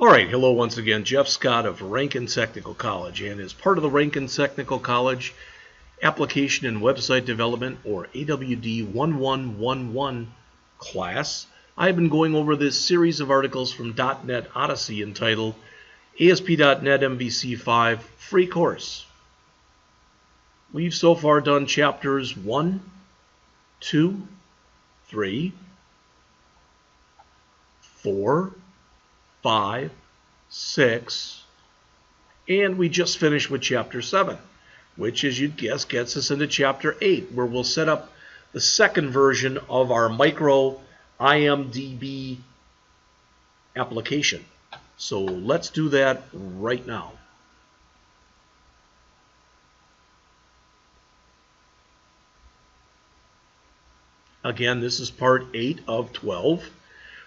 Alright, hello once again. Jeff Scott of Rankin Technical College, and as part of the Rankin Technical College Application and Website Development, or AWD1111 class, I've been going over this series of articles from DotNetOdyessy entitled ASP.NET MVC5 Free Course. We've so far done chapters 1, 2, 3, 4, 5, 6, and we just finished with chapter 7, which, as you'd guess, gets us into chapter 8, where we'll set up the second version of our micro IMDb application. So let's do that right now. Again, this is part 8 of 12.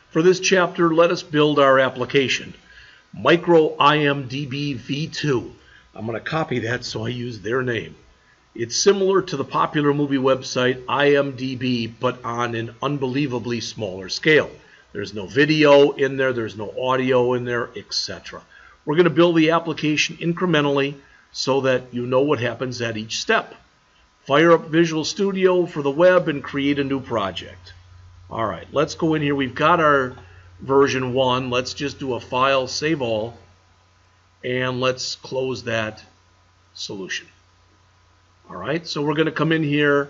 For this chapter, let us build our application, Micro IMDb v2. I'm going to copy that so I use their name. It's similar to the popular movie website IMDb, but on an unbelievably smaller scale. There's no video in there, there's no audio in there, etc. We're going to build the application incrementally so that you know what happens at each step. Fire up Visual Studio for the web and create a new project. Alright, let's go in here. We've got our version 1. Let's just do a file, save all, and let's close that solution. Alright, so we're going to come in here,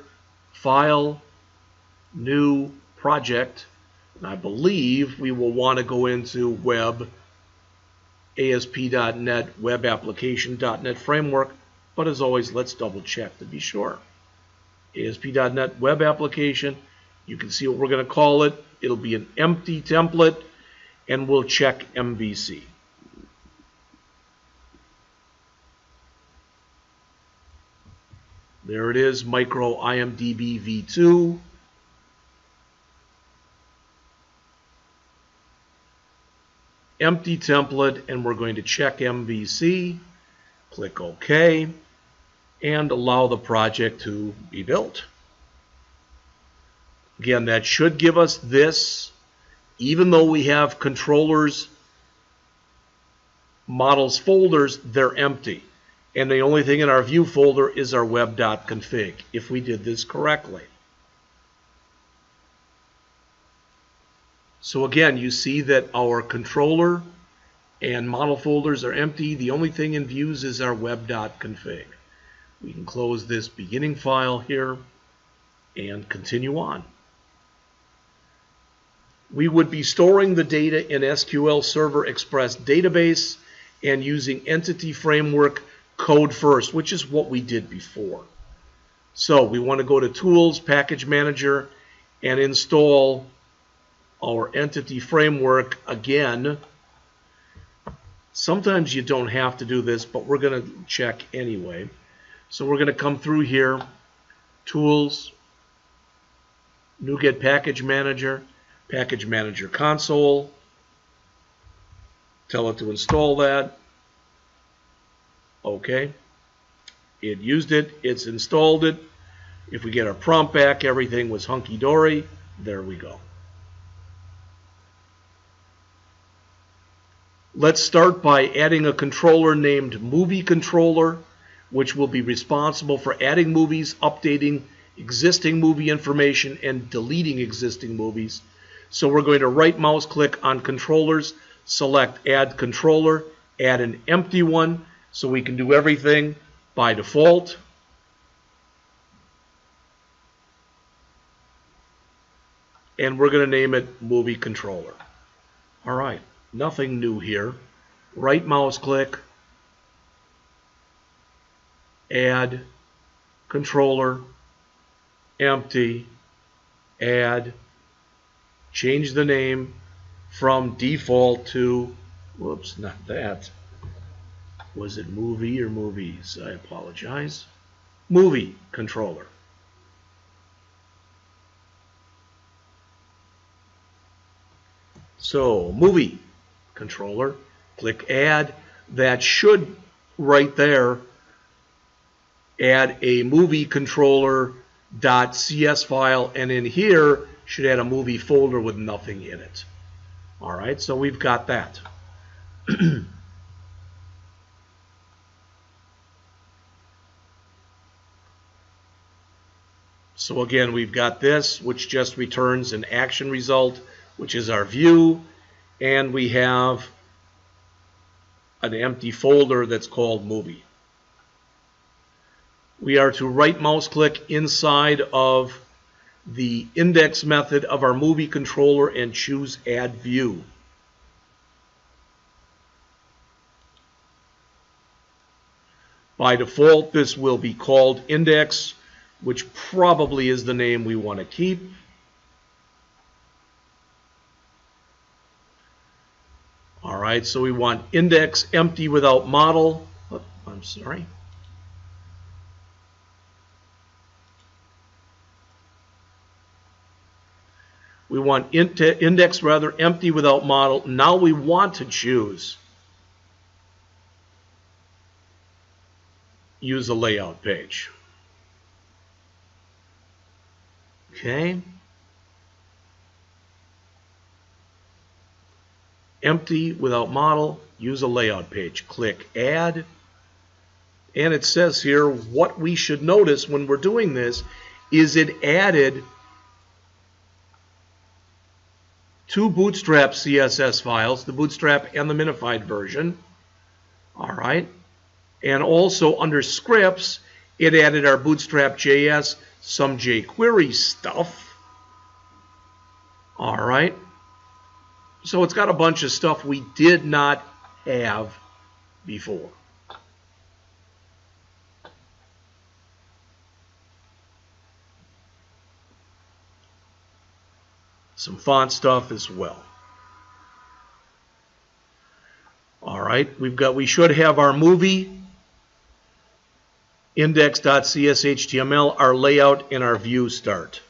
File, New Project, and I believe we will want to go into Web, ASP.NET Web Application, .NET Framework, but as always, let's double check to be sure. ASP.NET Web Application. You can see what we're going to call it. It'll be an empty template, and we'll check MVC. There it is, Micro IMDb v2. Empty template, and we're going to check MVC. Click OK, and allow the project to be built. Again, that should give us this. Even though we have controllers, models folders, they're empty. And the only thing in our view folder is our web.config, if we did this correctly. So again, you see that our controller and model folders are empty. The only thing in views is our web.config. We can close this beginning file here and continue on. We would be storing the data in SQL Server Express database and using Entity Framework code first, which is what we did before. So we want to go to Tools, Package Manager, and install our Entity Framework again. Sometimes you don't have to do this, but we're going to check anyway. So we're going to come through here, Tools, NuGet Package Manager, Package Manager Console, tell it to install that. Okay, it used it, it's installed it. If we get our prompt back, everything was hunky-dory. There we go. Let's start by adding a controller named MovieController, which will be responsible for adding movies, updating existing movie information, and deleting existing movies. So we're going to right mouse click on controllers, select add controller, add an empty one so we can do everything by default. And we're going to name it MovieController. Alright, nothing new here. Right mouse click, add controller, empty, add. Change the name from default to, whoops, not that. Was it movie or movies? I apologize. MovieController. So, MovieController, click add. That should, right there, add a MovieController.cs file, and in here, should add a movie folder with nothing in it. Alright, so we've got that. So again, we've got this, which just returns an action result, which is our view, and we have an empty folder that's called movie. We are to right mouse click inside of the index method of our movie controller and choose add view. By default, this will be called index, which probably is the name we want to keep. All right, so we want index empty without model. Oh, I'm sorry. We want index empty without model. Now we want to choose use a layout page. Okay. Empty without model, use a layout page. Click add. And it says here what we should notice when we're doing this is it added two Bootstrap CSS files, the Bootstrap and the minified version. All right. And also under scripts, it added our Bootstrap JS, some jQuery stuff. All right. So it's got a bunch of stuff we did not have before. Some font stuff as well. All right, we should have our movie, index.cshtml, our layout, and our view start.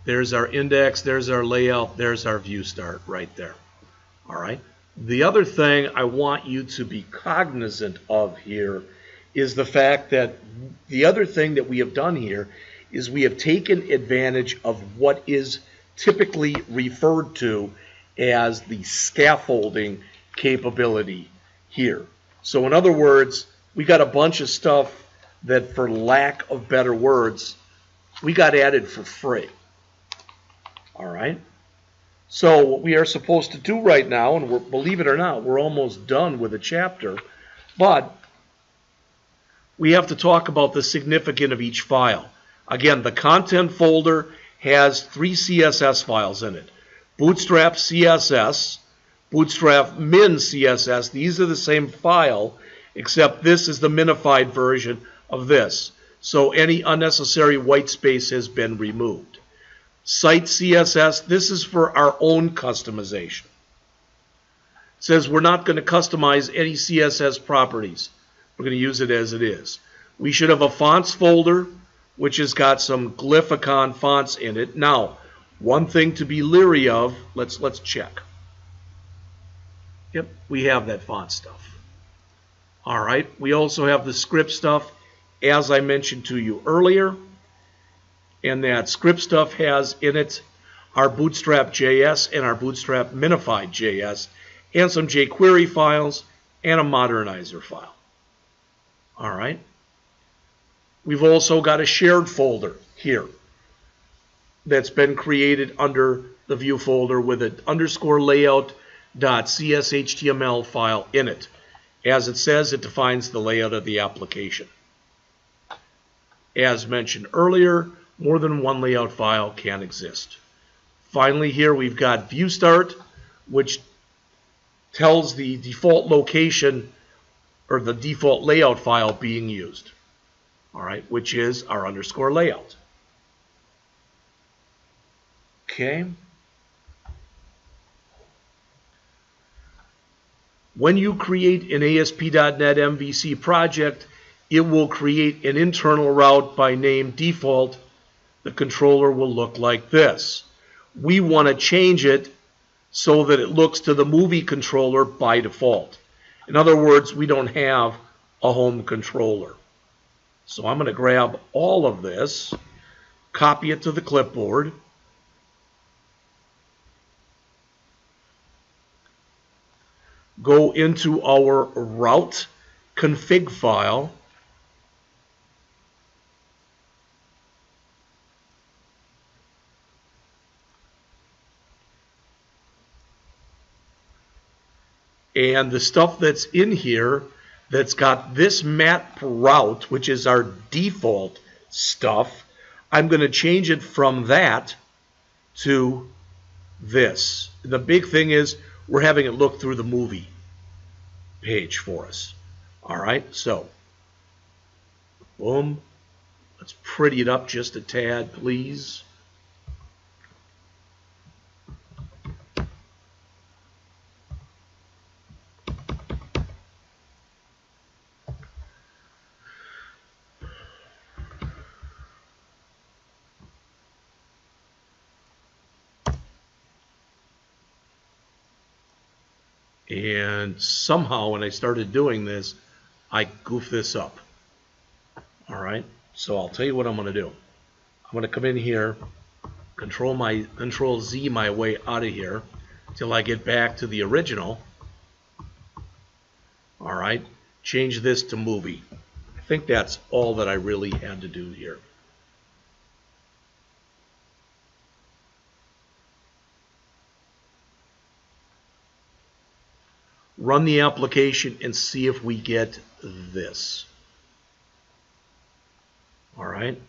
There's our index, there's our layout, there's our view start right there. All right. The other thing I want you to be cognizant of here is the fact that the other thing that we have done here is we have taken advantage of what is typically referred to as the scaffolding capability here. So in other words, we got a bunch of stuff that, for lack of better words, we got added for free. All right. So what we are supposed to do right now, and believe it or not, we're almost done with the chapter, but we have to talk about the significance of each file. Again, the content folder has 3 CSS files in it. Bootstrap CSS, Bootstrap min CSS. These are the same file, except this is the minified version of this. So any unnecessary white space has been removed. Site CSS, this is for our own customization. It says we're not going to customize any CSS properties. We're going to use it as it is. We should have a fonts folder, which has got some Glyphicon fonts in it. Now, one thing to be leery of, let's check. Yep, we have that font stuff. All right, we also have the script stuff, as I mentioned to you earlier. And that script stuff has in it our Bootstrap JS and our Bootstrap minified JS and some jQuery files and a modernizer file. All right. We've also got a shared folder here that's been created under the view folder with an underscore layout.cshtml file in it. As it says, it defines the layout of the application. As mentioned earlier, more than one layout file can exist. Finally, here we've got view start, which tells the default location or the default layout file being used. All right, which is our underscore layout. Okay. When you create an ASP.NET MVC project, it will create an internal route by name default. The controller will look like this. We want to change it so that it looks to the movie controller by default. In other words, we don't have a home controller. So I'm going to grab all of this, copy it to the clipboard, go into our route config file, and the stuff that's in here that's got this map route, which is our default stuff, I'm going to change it from that to this. The big thing is we're having it look through the movie page for us. All right, so boom. Let's pretty it up just a tad, please. And somehow when I started doing this, I goofed this up. All right, so I'll tell you what I'm going to do. I'm going to come in here, Control Z my way out of here till I get back to the original. All right, change this to movie. I think that's all that I really had to do here. Run the application and see if we get this. All right,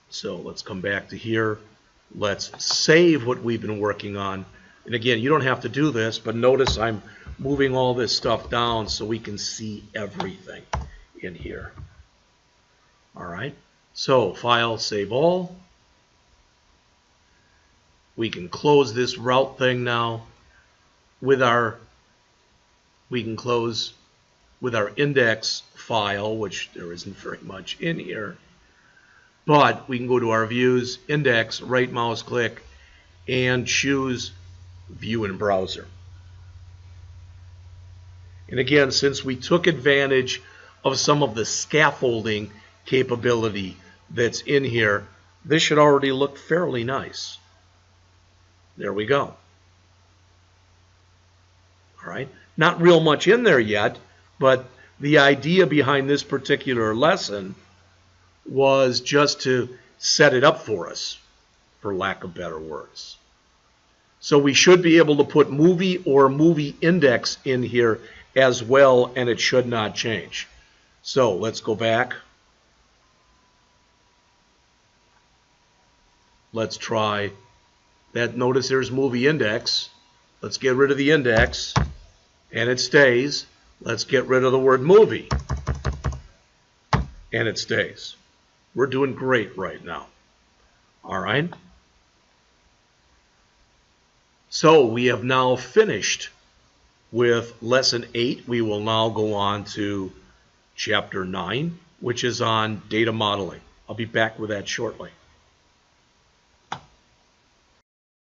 so let's come back to here. Let's save what we've been working on. And again, you don't have to do this, but notice I'm moving all this stuff down so we can see everything in here. All right, so File, Save All. We can close this route thing now with our we can close with our index file, which there isn't very much in here. But we can go to our views, index, right mouse click, and choose View in Browser. And again, since we took advantage of some of the scaffolding capability that's in here, this should already look fairly nice. There we go. All right. Not real much in there yet, but the idea behind this particular lesson was just to set it up for us, for lack of better words. So we should be able to put movie or movie index in here as well, and it should not change. So let's go back. Let's try that. Notice there's movie index. Let's get rid of the index. And it stays. Let's get rid of the word movie. And it stays. We're doing great right now. All right. So we have now finished with Lesson 8. We will now go on to Chapter 9, which is on data modeling. I'll be back with that shortly.